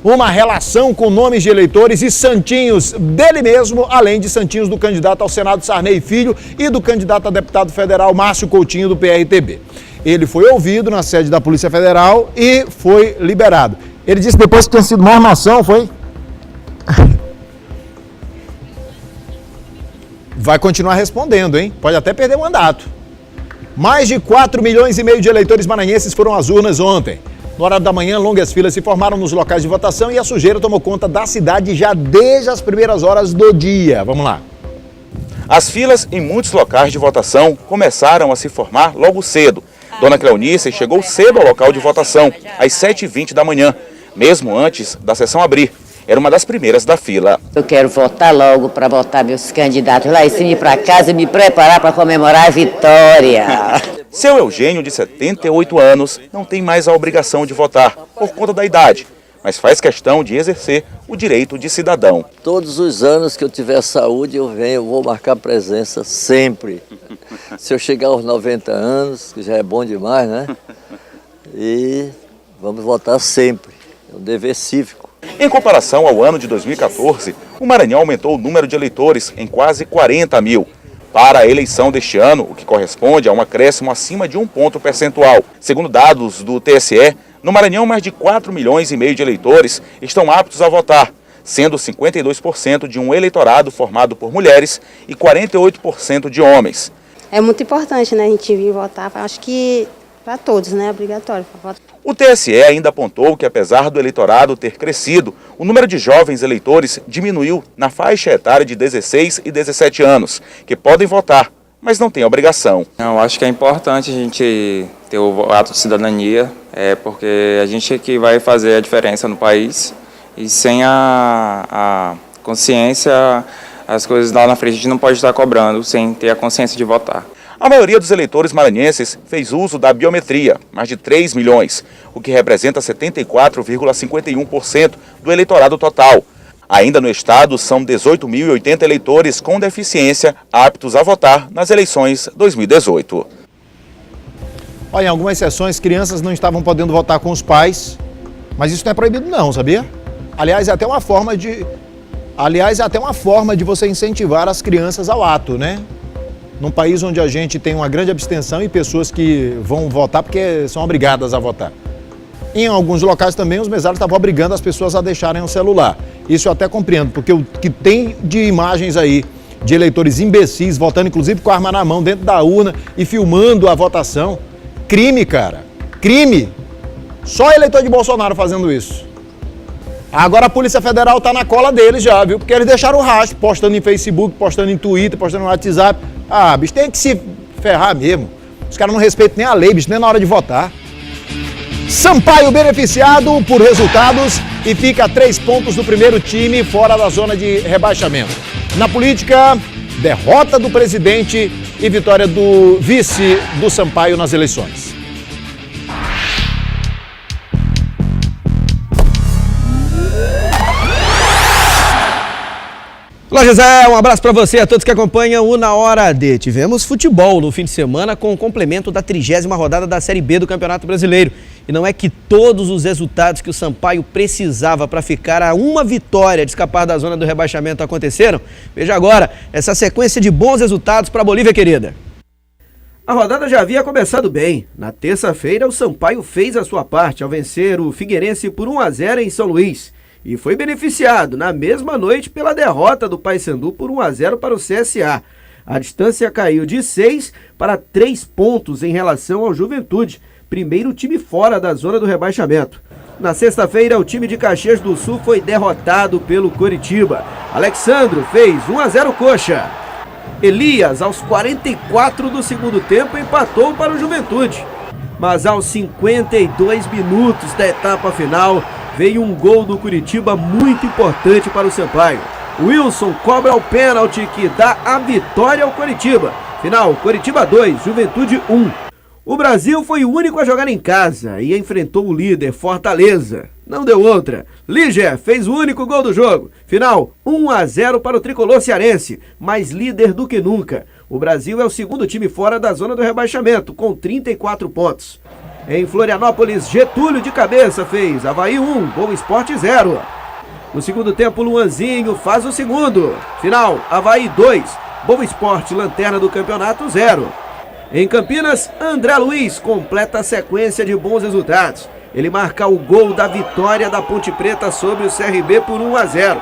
uma relação com nomes de eleitores e santinhos dele mesmo, além de santinhos do candidato ao Senado Sarney Filho e do candidato a deputado federal Márcio Coutinho do PRTB. Ele foi ouvido na sede da Polícia Federal e foi liberado. Ele disse depois que tinha sido uma armação, foi? Vai continuar respondendo, hein? Pode até perder o mandato. Mais de 4,5 milhões de eleitores maranhenses foram às urnas ontem. No horário da manhã, longas filas se formaram nos locais de votação e a sujeira tomou conta da cidade já desde as primeiras horas do dia. Vamos lá. As filas em muitos locais de votação começaram a se formar logo cedo. Dona Cleonice chegou cedo ao local de votação, às 7h20 da manhã, mesmo antes da sessão abrir. Era uma das primeiras da fila. Eu quero votar logo para votar meus candidatos lá e sim ir para casa e me preparar para comemorar a vitória. Seu Eugênio, de 78 anos, não tem mais a obrigação de votar por conta da idade, mas faz questão de exercer o direito de cidadão. Todos os anos que eu tiver saúde, eu venho, eu vou marcar presença sempre. Se eu chegar aos 90 anos, que já é bom demais, né? E vamos votar sempre, é um dever cívico. Em comparação ao ano de 2014, o Maranhão aumentou o número de eleitores em quase 40 mil. Para a eleição deste ano, o que corresponde a um acréscimo acima de 1 ponto percentual. Segundo dados do TSE, no Maranhão, mais de 4,5 milhões de eleitores estão aptos a votar, sendo 52% de um eleitorado formado por mulheres e 48% de homens. É muito importante, né, a gente vir votar, acho que para todos, né, obrigatório. O TSE ainda apontou que, apesar do eleitorado ter crescido, o número de jovens eleitores diminuiu na faixa etária de 16 e 17 anos, que podem votar, mas não têm obrigação. Eu acho que é importante a gente ter o ato de cidadania, porque a gente é que vai fazer a diferença no país e sem a consciência, as coisas lá na frente a gente não pode estar cobrando sem ter a consciência de votar. A maioria dos eleitores maranhenses fez uso da biometria, mais de 3 milhões, o que representa 74,51% do eleitorado total. Ainda no estado, são 18.080 eleitores com deficiência aptos a votar nas eleições 2018. Olha, em algumas sessões, crianças não estavam podendo votar com os pais, mas isso não é proibido não, sabia? Aliás, é até uma forma de você incentivar as crianças ao ato, né? Num país onde a gente tem uma grande abstenção e pessoas que vão votar porque são obrigadas a votar. Em alguns locais também os mesários estavam obrigando as pessoas a deixarem o celular. Isso eu até compreendo, porque o que tem de imagens aí de eleitores imbecis votando, inclusive com a arma na mão dentro da urna e filmando a votação. Crime, cara. Crime. Só eleitor de Bolsonaro fazendo isso. Agora a Polícia Federal tá na cola deles já, viu? Porque eles deixaram o rastro, postando em Facebook, postando em Twitter, postando no WhatsApp. Ah, bicho, tem que se ferrar mesmo. Os caras não respeitam nem a lei, bicho, nem na hora de votar. Sampaio beneficiado por resultados e fica a 3 pontos do primeiro time fora da zona de rebaixamento. Na política, derrota do presidente e vitória do vice do Sampaio nas eleições. Olá, José, um abraço para você e a todos que acompanham o Na Hora D. Tivemos futebol no fim de semana com o complemento da 30ª rodada da Série B do Campeonato Brasileiro. E não é que todos os resultados que o Sampaio precisava para ficar a uma vitória de escapar da zona do rebaixamento aconteceram? Veja agora essa sequência de bons resultados para a Bolívia, querida. A rodada já havia começado bem. Na terça-feira, o Sampaio fez a sua parte ao vencer o Figueirense por 1-0 em São Luís. E foi beneficiado na mesma noite pela derrota do Paysandu por 1-0 para o CSA. A distância caiu de 6 para 3 pontos em relação ao Juventude, primeiro time fora da zona do rebaixamento. Na sexta-feira, o time de Caxias do Sul foi derrotado pelo Coritiba. Alexandro fez 1-0 Coxa. Elias, aos 44 do segundo tempo, empatou para o Juventude. Mas aos 52 minutos da etapa final, veio um gol do Coritiba muito importante para o Sampaio. Wilson cobra o pênalti que dá a vitória ao Coritiba. Final, Coritiba 2, Juventude 1. O Brasil foi o único a jogar em casa e enfrentou o líder Fortaleza. Não deu outra. Líger fez o único gol do jogo. Final, 1-0 para o tricolor cearense, mais líder do que nunca. O Brasil é o segundo time fora da zona do rebaixamento, com 34 pontos. Em Florianópolis, Getúlio de cabeça fez Avaí 1, Boa Esporte 0. No segundo tempo, Luanzinho faz o segundo. Final, Avaí 2, Boa Esporte, lanterna do campeonato 0. Em Campinas, André Luiz completa a sequência de bons resultados. Ele marca o gol da vitória da Ponte Preta sobre o CRB por 1-0.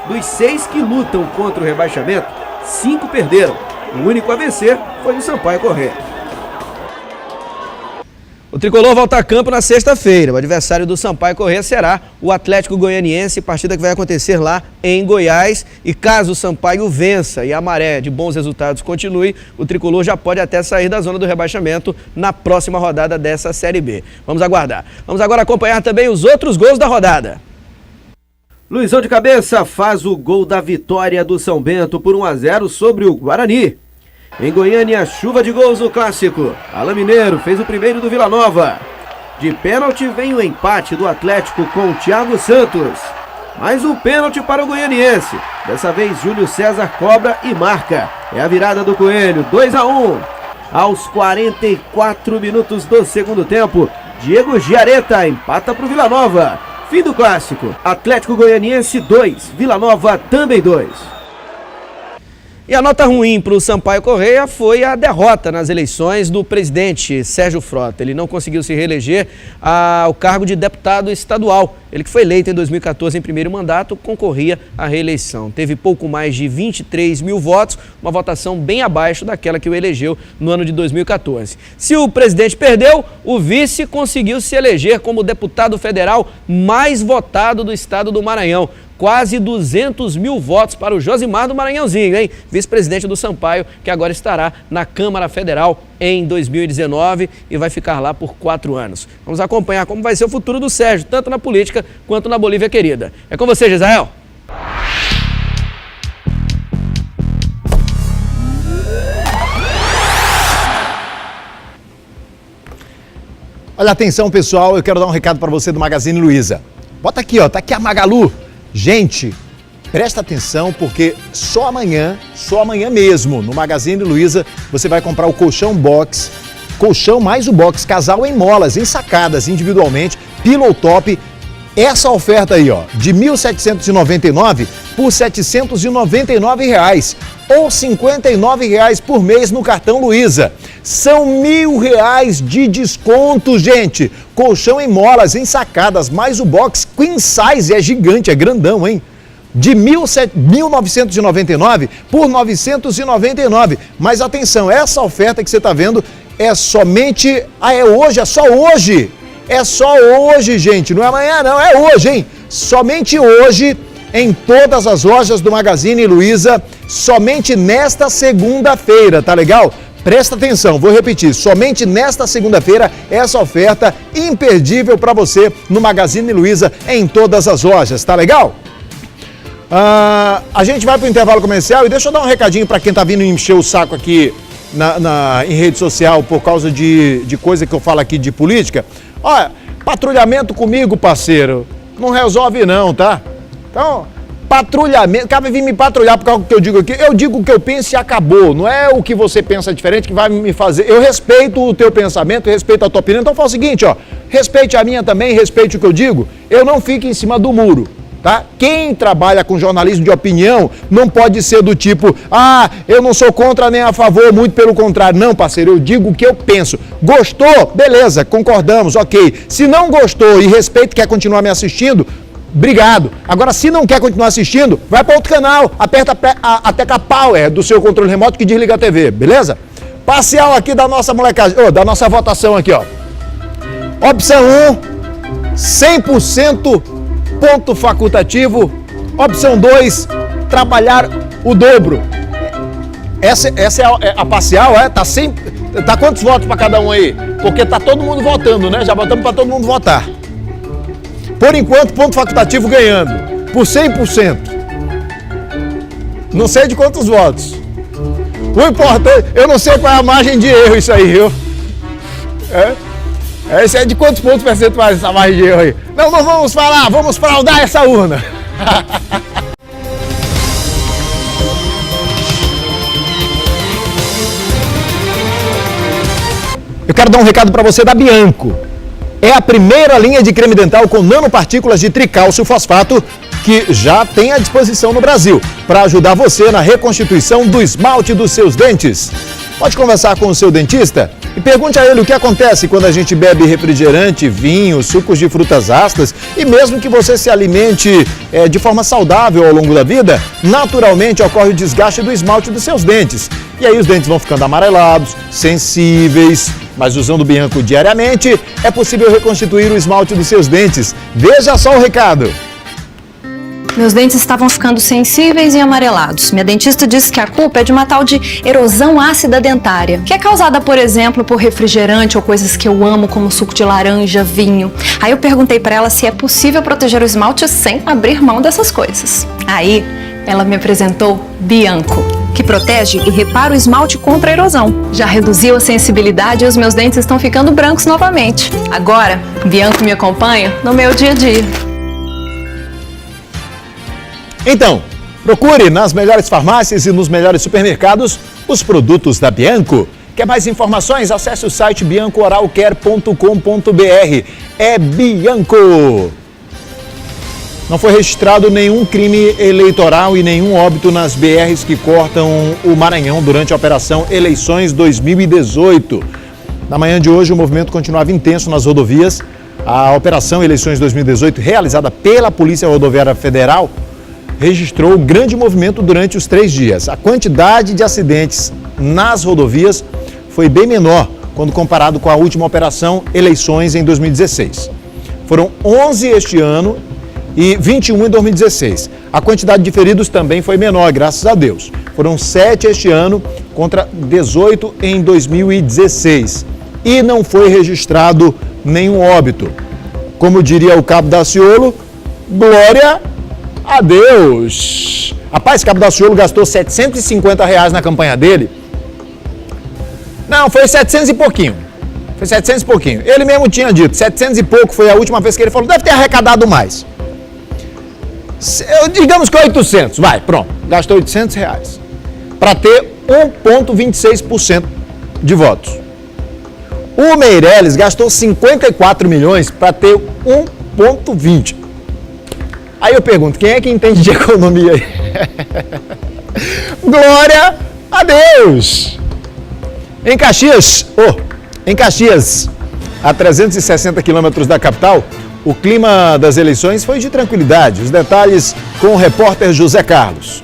Dos 6 que lutam contra o rebaixamento, 5 perderam. O único a vencer foi o Sampaio Corrêa. O tricolor volta a campo na sexta-feira. O adversário do Sampaio Corrêa será o Atlético Goianiense, partida que vai acontecer lá em Goiás. E caso o Sampaio vença e a maré de bons resultados continue, o tricolor já pode até sair da zona do rebaixamento na próxima rodada dessa Série B. Vamos aguardar. Vamos agora acompanhar também os outros gols da rodada. Luizão de cabeça faz o gol da vitória do São Bento por 1-0 sobre o Guarani. Em Goiânia, chuva de gols no clássico. Alain Mineiro fez o primeiro do Vila Nova. De pênalti vem o empate do Atlético com o Thiago Santos. Mais um pênalti para o goianiense. Dessa vez, Júlio César cobra e marca. É a virada do Coelho, 2-1. Aos 44 minutos do segundo tempo, Diego Giareta empata para o Vila Nova. Fim do clássico. Atlético Goianiense 2, Vila Nova também 2. E a nota ruim para o Sampaio Corrêa foi a derrota nas eleições do presidente Sérgio Frota. Ele não conseguiu se reeleger ao cargo de deputado estadual. Ele que foi eleito em 2014 em primeiro mandato, concorria à reeleição. Teve pouco mais de 23 mil votos, uma votação bem abaixo daquela que o elegeu no ano de 2014. Se o presidente perdeu, o vice conseguiu se eleger como deputado federal mais votado do estado do Maranhão. Quase 200 mil votos para o Josimar do Maranhãozinho, hein? Vice-presidente do Sampaio, que agora estará na Câmara Federal em 2019 e vai ficar lá por 4 anos. Vamos acompanhar como vai ser o futuro do Sérgio, tanto na política quanto na Bolívia querida. É com você, Gisael. Olha, atenção pessoal, eu quero dar um recado para você do Magazine Luiza. Bota aqui, ó, tá aqui a Magalu. Gente, presta atenção porque só amanhã mesmo, no Magazine Luiza, você vai comprar o colchão box, colchão mais o box, casal em molas, em sacadas individualmente, Pillow Top. Essa oferta aí, ó, de R$ 1.799 por R$ 799 reais, ou R$ 59 reais por mês no cartão Luiza. São R$ 1.000 de desconto, gente. Colchão em molas, em sacadas, mais o box queen size, é gigante, é grandão, hein? De 1.999 por 999. Mas atenção, essa oferta que você está vendo é somente... é hoje, é só hoje. É só hoje, gente, não é amanhã não, é hoje, hein? Somente hoje, em todas as lojas do Magazine Luiza, somente nesta segunda-feira, tá legal? Presta atenção, vou repetir, somente nesta segunda-feira, essa oferta imperdível para você no Magazine Luiza, em todas as lojas, tá legal? A gente vai para o intervalo comercial e deixa eu dar um recadinho para quem tá vindo encher o saco aqui em rede social por causa de coisa que eu falo aqui de política. Olha, patrulhamento comigo, parceiro, não resolve não, tá? Então, patrulhamento, cabe vir me patrulhar por causa do que eu digo aqui. Eu digo o que eu penso e acabou, não é o que você pensa diferente que vai me fazer. Eu respeito o teu pensamento, respeito a tua opinião, então fala o seguinte, ó, respeite a minha também, respeite o que eu digo, eu não fico em cima do muro. Tá? Quem trabalha com jornalismo de opinião não pode ser do tipo, eu não sou contra nem a favor, muito pelo contrário. Não, parceiro, eu digo o que eu penso. Gostou? Beleza, concordamos, ok. Se não gostou e respeito, quer continuar me assistindo, obrigado. Agora, se não quer continuar assistindo, vai para outro canal, aperta a tecla Power do seu controle remoto que desliga a TV, beleza? Parcial aqui da nossa molecagem, da nossa votação aqui, ó. Opção 1, 100% ponto facultativo. Opção 2, trabalhar o dobro. Essa é a parcial, tá quantos votos para cada um aí? Porque tá todo mundo votando, né? Já botamos para todo mundo votar. Por enquanto, ponto facultativo ganhando, por 100%. Não sei de quantos votos. O importante, eu não sei qual é a margem de erro isso aí, viu? Esse é de quantos pontos percentuais essa margem de erro aí? Não vamos falar, vamos fraudar essa urna. Eu quero dar um recado para você da Bianco. É a primeira linha de creme dental com nanopartículas de tricálcio fosfato que já tem à disposição no Brasil para ajudar você na reconstituição do esmalte dos seus dentes. Pode conversar com o seu dentista e pergunte a ele o que acontece quando a gente bebe refrigerante, vinho, sucos de frutas ácidas e mesmo que você se alimente de forma saudável ao longo da vida, naturalmente ocorre o desgaste do esmalte dos seus dentes. E aí os dentes vão ficando amarelados, sensíveis, mas usando o Bianco diariamente é possível reconstituir o esmalte dos seus dentes. Veja só o recado. Meus dentes estavam ficando sensíveis e amarelados. Minha dentista disse que a culpa é de uma tal de erosão ácida dentária, que é causada, por exemplo, por refrigerante ou coisas que eu amo, como suco de laranja, vinho. Aí eu perguntei pra ela se é possível proteger o esmalte sem abrir mão dessas coisas. Aí ela me apresentou Bianco, que protege e repara o esmalte contra a erosão. Já reduziu a sensibilidade e os meus dentes estão ficando brancos novamente. Agora, Bianco me acompanha no meu dia a dia. Então, procure nas melhores farmácias e nos melhores supermercados os produtos da Bianco. Quer mais informações? Acesse o site biancooralcare.com.br. É Bianco. Não foi registrado nenhum crime eleitoral e nenhum óbito nas BRs que cortam o Maranhão durante a Operação Eleições 2018. Na manhã de hoje, o movimento continuava intenso nas rodovias. A Operação Eleições 2018, realizada pela Polícia Rodoviária Federal, registrou grande movimento durante os 3 dias. A quantidade de acidentes nas rodovias foi bem menor quando comparado com a última operação Eleições em 2016. Foram 11 este ano e 21 em 2016. A quantidade de feridos também foi menor, graças a Deus. Foram 7 este ano contra 18 em 2016. E não foi registrado nenhum óbito. Como diria o Cabo Daciolo, glória a Deus. Rapaz, Cabo Daciolo gastou R$750 na campanha dele. Não, foi 700 e pouquinho. Foi 700 e pouquinho. Ele mesmo tinha dito, 700 e pouco foi a última vez que ele falou, deve ter arrecadado mais. Digamos que 800, vai, pronto. Gastou R$800 para ter 1,26% de votos. O Meirelles gastou 54 milhões para ter 1,20%. Aí eu pergunto, quem é que entende de economia aí? Glória a Deus! Em Caxias, a 360 quilômetros da capital, o clima das eleições foi de tranquilidade. Os detalhes com o repórter José Carlos.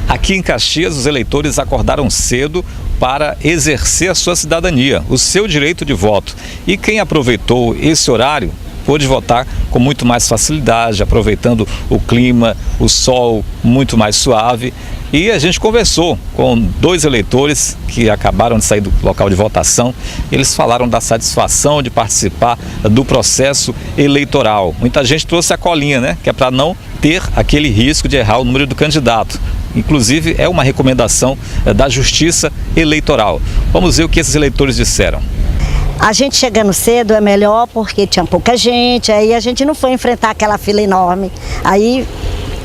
Aqui em Caxias, os eleitores acordaram cedo para exercer a sua cidadania, o seu direito de voto. E quem aproveitou esse horário pôde votar com muito mais facilidade, aproveitando o clima, o sol muito mais suave. E a gente conversou com 2 eleitores que acabaram de sair do local de votação. Eles falaram da satisfação de participar do processo eleitoral. Muita gente trouxe a colinha, né? Que é para não ter aquele risco de errar o número do candidato. Inclusive, é uma recomendação da Justiça Eleitoral. Vamos ver o que esses eleitores disseram. A gente chegando cedo é melhor porque tinha pouca gente, aí a gente não foi enfrentar aquela fila enorme, aí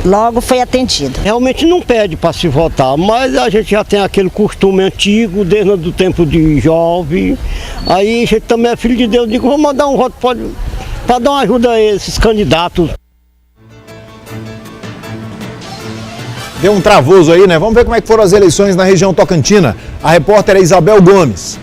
logo foi atendido. Realmente não pede para se votar, mas a gente já tem aquele costume antigo, desde o tempo de jovem, aí a gente também é filho de Deus, digo, vamos mandar um voto para dar uma ajuda a esses candidatos. Deu um travoso aí, né? Vamos ver como é que foram as eleições na região tocantina. A repórter é Isabel Gomes.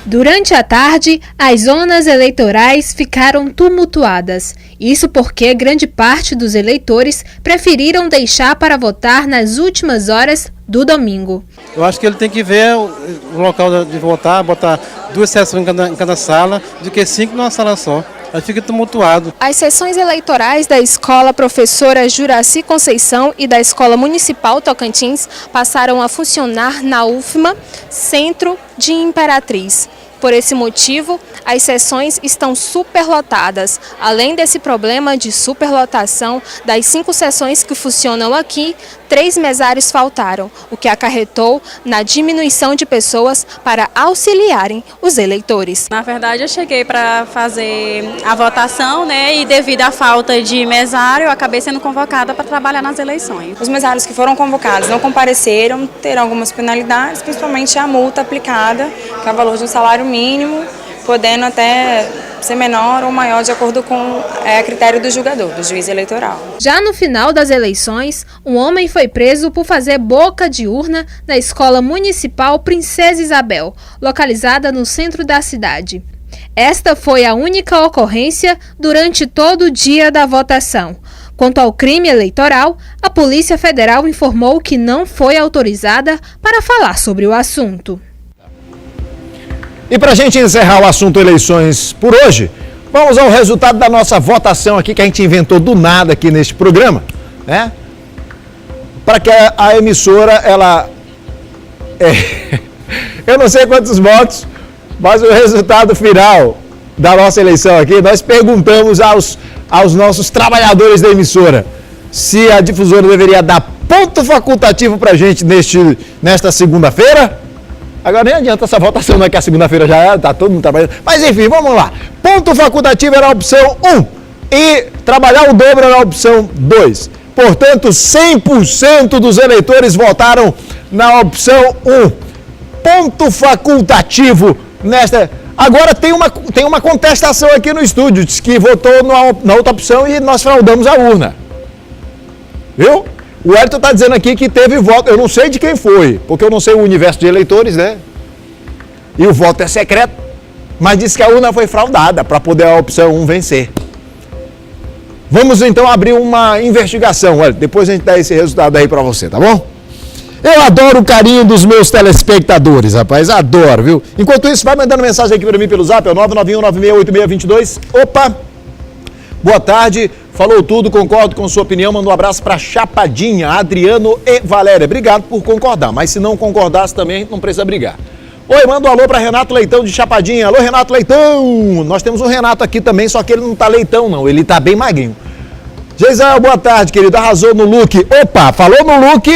Durante a tarde, as zonas eleitorais ficaram tumultuadas. Isso porque grande parte dos eleitores preferiram deixar para votar nas últimas horas do domingo. Eu acho que ele tem que ver o local de votar, botar 2 sessões em cada sala, do que 5 numa sala só. Aí fica tumultuado. As sessões eleitorais da Escola Professora Juraci Conceição e da Escola Municipal Tocantins passaram a funcionar na UFMA, Centro de Imperatriz. Por esse motivo, as sessões estão superlotadas. Além desse problema de superlotação, das 5 sessões que funcionam aqui, 3 mesários faltaram, o que acarretou na diminuição de pessoas para auxiliarem os eleitores. Na verdade, eu cheguei para fazer a votação, né, e devido à falta de mesário, eu acabei sendo convocada para trabalhar nas eleições. Os mesários que foram convocados não compareceram, terão algumas penalidades, principalmente a multa aplicada, que é o valor de um salário mínimo, podendo até ser menor ou maior de acordo com a critério do julgador, do juiz eleitoral. Já no final das eleições, um homem foi preso por fazer boca de urna na Escola Municipal Princesa Isabel, localizada no centro da cidade. Esta foi a única ocorrência durante todo o dia da votação. Quanto ao crime eleitoral, a Polícia Federal informou que não foi autorizada para falar sobre o assunto. E para a gente encerrar o assunto eleições por hoje, vamos ao resultado da nossa votação aqui, que a gente inventou do nada aqui neste programa, né? Para que a emissora, ela... eu não sei quantos votos, mas o resultado final da nossa eleição aqui, nós perguntamos aos nossos trabalhadores da emissora se a difusora deveria dar ponto facultativo para a gente nesta segunda-feira. Agora nem adianta essa votação, não é que a segunda-feira já está todo mundo trabalhando. Mas enfim, vamos lá. Ponto facultativo era a opção 1 e trabalhar o dobro era a opção 2. Portanto, 100% dos eleitores votaram na opção 1. Ponto facultativo nesta... Agora tem uma contestação aqui no estúdio, diz que votou na outra opção e nós fraudamos a urna. Viu? O Hélio está dizendo aqui que teve voto, eu não sei de quem foi, porque eu não sei o universo de eleitores, né? E o voto é secreto, mas disse que a urna foi fraudada para poder a opção 1 vencer. Vamos então abrir uma investigação, Hélio, depois a gente dá esse resultado aí para você, tá bom? Eu adoro o carinho dos meus telespectadores, rapaz, adoro, viu? Enquanto isso, vai mandando mensagem aqui para mim pelo zap, é o 991968622. Opa! Boa tarde, falou tudo, concordo com sua opinião, manda um abraço para Chapadinha, Adriano e Valéria. Obrigado por concordar, mas se não concordasse também, não precisa brigar. Oi, manda um alô para Renato Leitão de Chapadinha. Alô, Renato Leitão! Nós temos um Renato aqui também, só que ele não tá leitão não, ele tá bem magrinho. Geisel, boa tarde, querido, arrasou no look. Opa, falou no look,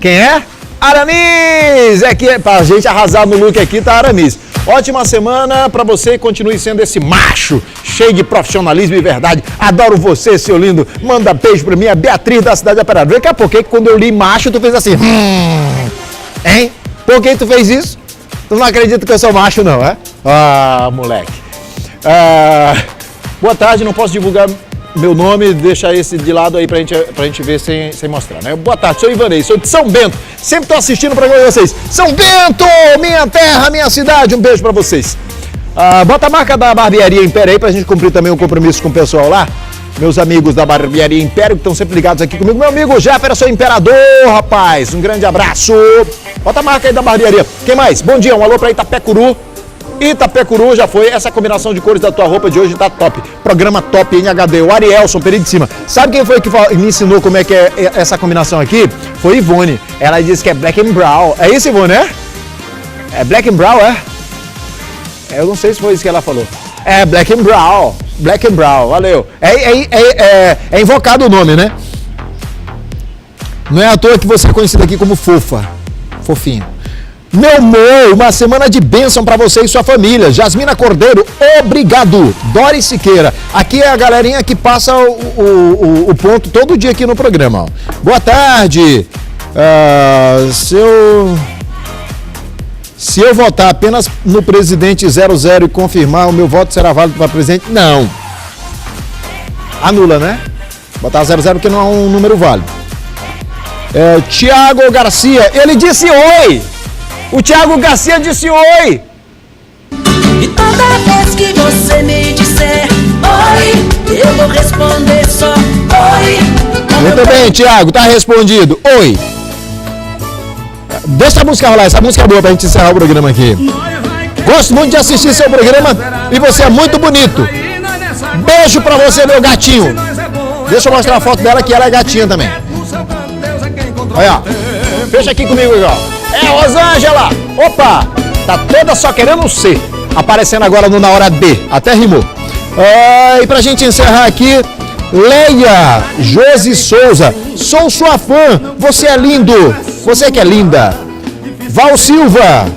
quem é? Aramis! É que pra gente arrasar no look aqui tá Aramis. Ótima semana pra você e continue sendo esse macho, cheio de profissionalismo e verdade. Adoro você, seu lindo. Manda beijo pra mim, a Beatriz da cidade de Operário. Daqui a pouco, quando eu li macho, tu fez assim, hein? Por que tu fez isso? Tu não acredita que eu sou macho, não, é? Ah, moleque. Boa tarde, não posso divulgar meu nome, deixa esse de lado aí pra gente ver sem mostrar, né? Boa tarde, sou Ivanei, sou de São Bento, sempre tô assistindo o programa de vocês. São Bento, minha terra, minha cidade, um beijo pra vocês. Bota a marca da Barbearia Império aí pra gente cumprir também o compromisso com o pessoal lá. Meus amigos da Barbearia Império que estão sempre ligados aqui comigo. Meu amigo Jefferson Imperador, rapaz, um grande abraço. Bota a marca aí da Barbearia. Quem mais? Bom dia, um alô pra Itapecuru. Itapecuru já foi, essa combinação de cores da tua roupa de hoje tá top. Programa top em HD, o Arielson, Peri de Cima. Sabe quem foi que me ensinou como é que é essa combinação aqui? Foi Ivone. Ela disse que é black and brown. É isso, Ivone, é? É black and brown, é? Eu não sei se foi isso que ela falou. É black and brown. Black and brown, valeu. É invocado o nome, né? Não é à toa que você é conhecido aqui como fofa. Fofinho. Meu amor, uma semana de bênção pra você e sua família. Jasmina Cordeiro, obrigado. Doris Siqueira, aqui é a galerinha que passa o ponto todo dia aqui no programa. Ó. Boa tarde. Se eu votar apenas no presidente 00 e confirmar, o meu voto será válido para presidente? Não. Anula, né? Botar 00 porque não é um número válido. Tiago Garcia, ele disse oi. O Thiago Garcia disse oi! E toda vez que você me disser oi, eu vou responder só oi. Muito bem, Thiago, tá respondido. Oi! Deixa a música rolar, essa música é boa pra gente encerrar o programa aqui. Gosto muito de assistir seu programa e você é muito bonito. Beijo pra você, meu gatinho. Deixa eu mostrar a foto dela que ela é gatinha também. Olha, fecha aqui comigo, ó. É, Rosângela! Opa! Tá toda só querendo ser. Aparecendo agora no Na Hora D. Até rimou. E pra gente encerrar aqui, Leia Josi Souza. Sou sua fã. Você é lindo. Você que é linda. Val Silva.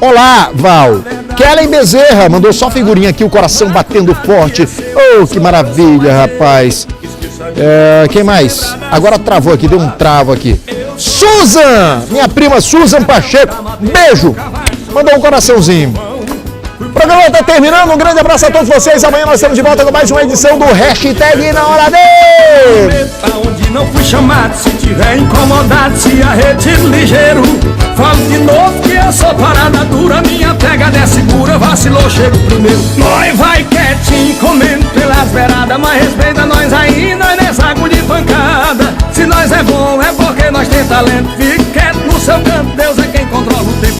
Olá, Val. Kellen Bezerra. Mandou só figurinha aqui, o coração batendo forte. Oh, que maravilha, rapaz. Quem mais? Agora travou aqui, deu um travo aqui. Susan, minha prima Susan Pacheco, beijo, mandou um coraçãozinho. O programa está terminando, um grande abraço a todos vocês. Amanhã nós estamos de volta com mais uma edição do Hashtag Na Hora D. Onde não fui chamado, se tiver incomodado, se arretiro ligeiro. Falo de novo que eu sou parada dura, minha pegada é segura, vacilou, chego primeiro. Nós vai quietinho, comendo pelas beiradas, mas respeita nós ainda nessa agulha de pancada. Se nós é bom é porque nós tem talento, fica